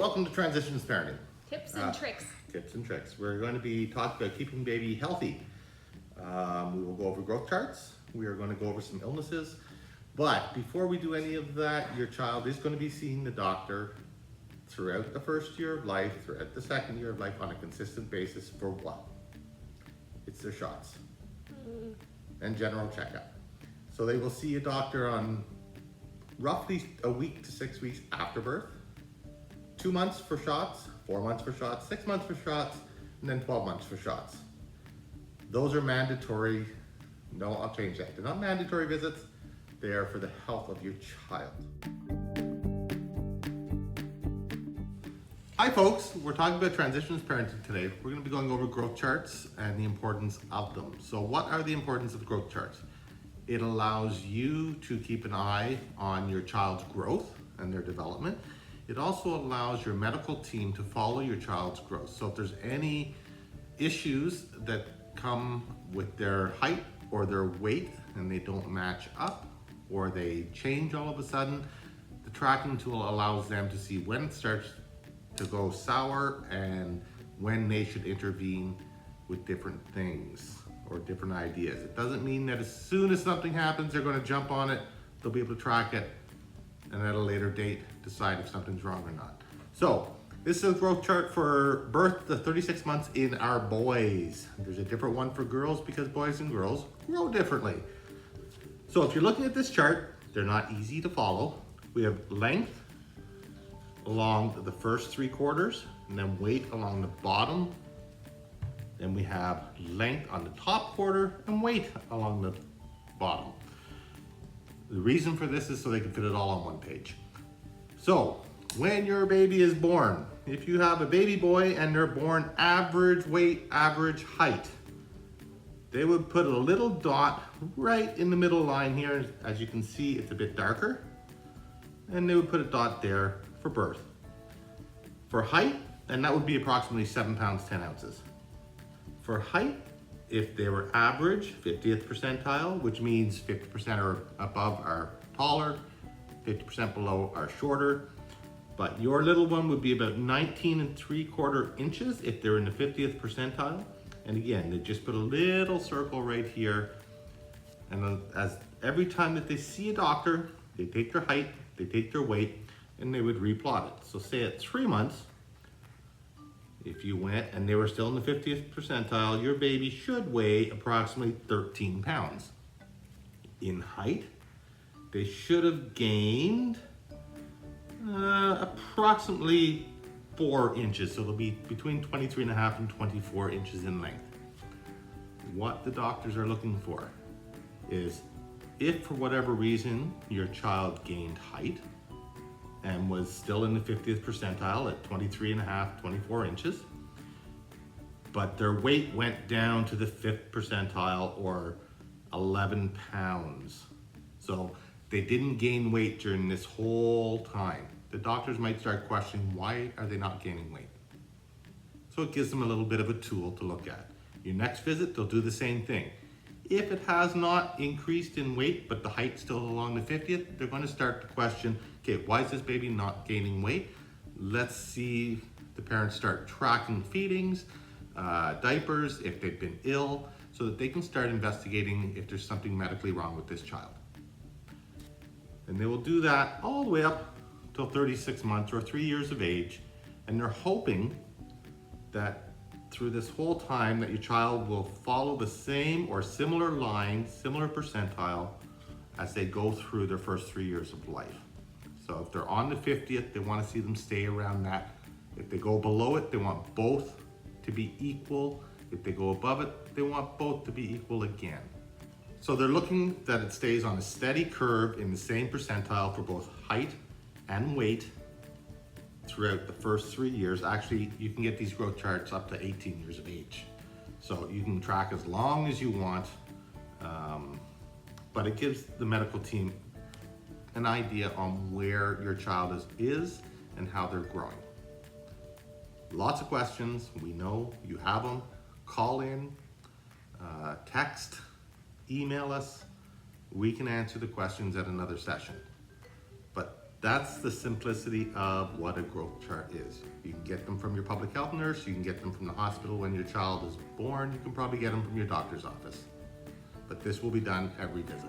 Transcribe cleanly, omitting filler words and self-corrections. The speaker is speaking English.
welcome to Transitions Parenting. Tips and tricks. Tips and tricks. We're going to be talking about keeping baby healthy. We will go over growth charts. We are going to go over some illnesses. But before we do any of that, your child is going to be seeing the doctor throughout the first year of life, throughout the second year of life on a consistent basis for what? It's their shots and general checkup. So they will see a doctor on roughly a week to 6 weeks after birth. 2 months for shots, 4 months for shots, 6 months for shots, and then 12 months for shots. Those are mandatory. No, I'll change that. They're not mandatory visits. They are for the health of your child. Hi folks, we're talking about transitions parenting today. We're going to be going over growth charts and the importance of them. So what are the importance of growth charts? It allows you to keep an eye on your child's growth and their development. It also allows your medical team to follow your child's growth. So if there's any issues that come with their height or their weight and they don't match up or they change all of a sudden, the tracking tool allows them to see when it starts to go sour and when they should intervene with different things or different ideas. It doesn't mean that as soon as something happens, they're going to jump on it. They'll be able to track it and at a later date decide if something's wrong or not. So this is a growth chart for birth to 36 months in our boys. There's a different one for girls because boys and girls grow differently. So if you're looking at this chart, they're not easy to follow. We have length along the first 3 quarters and then weight along the bottom. Then we have length on the top quarter and weight along the bottom. The reason for this is so they can fit it all on one page. So when your baby is born, if you have a baby boy and they're born average weight, average height, they would put a little dot right in the middle line here. As you can see, it's a bit darker. And they would put a dot there for birth. For height, and that would be approximately 7 pounds, 10 ounces. For height, if they were average, 50th percentile, which means 50% or above are taller, 50% below are shorter. But your little one would be about 19 3/4 inches if they're in the 50th percentile. And again, they just put a little circle right here. And as every time that they see a doctor, they take their height, they take their weight, and they would replot it. So say at 3 months, if you went and they were still in the 50th percentile, your baby should weigh approximately 13 pounds. In height, they should have gained approximately 4 inches. So they'll be between 23.5 and 24 inches in length. What the doctors are looking for is if for whatever reason your child gained height and was still in the 50th percentile at 23.5, 24 inches, but their weight went down to the 5th percentile or 11 pounds. So they didn't gain weight during this whole time. The doctors might start questioning why are they not gaining weight? So it gives them a little bit of a tool to look at. Your next visit, they'll do the same thing. If it has not increased in weight, but the height's still along the 50th, they're going to start to question, okay, why is this baby not gaining weight? Let's see the parents start tracking feedings, diapers, if they've been ill, so that they can start investigating if there's something medically wrong with this child. And they will do that all the way up till 36 months or 3 years of age. And they're hoping that through this whole time that your child will follow the same or similar line, similar percentile as they go through their first 3 years of life. So if they're on the 50th, they want to see them stay around that. If they go below it, they want both to be equal. If they go above it, they want both to be equal again. So they're looking that it stays on a steady curve in the same percentile for both height and weight throughout the first 3 years. Actually, you can get these growth charts up to 18 years of age. So you can track as long as you want, but it gives the medical team an idea on where your child is and how they're growing. Lots of questions, we know you have them. Call in, text, email us. We can answer the questions at another session. But That's the simplicity of what a growth chart is. You can get them from your public health nurse, you can get them from the hospital when your child is born, you can probably get them from your doctor's office. But this will be done every visit.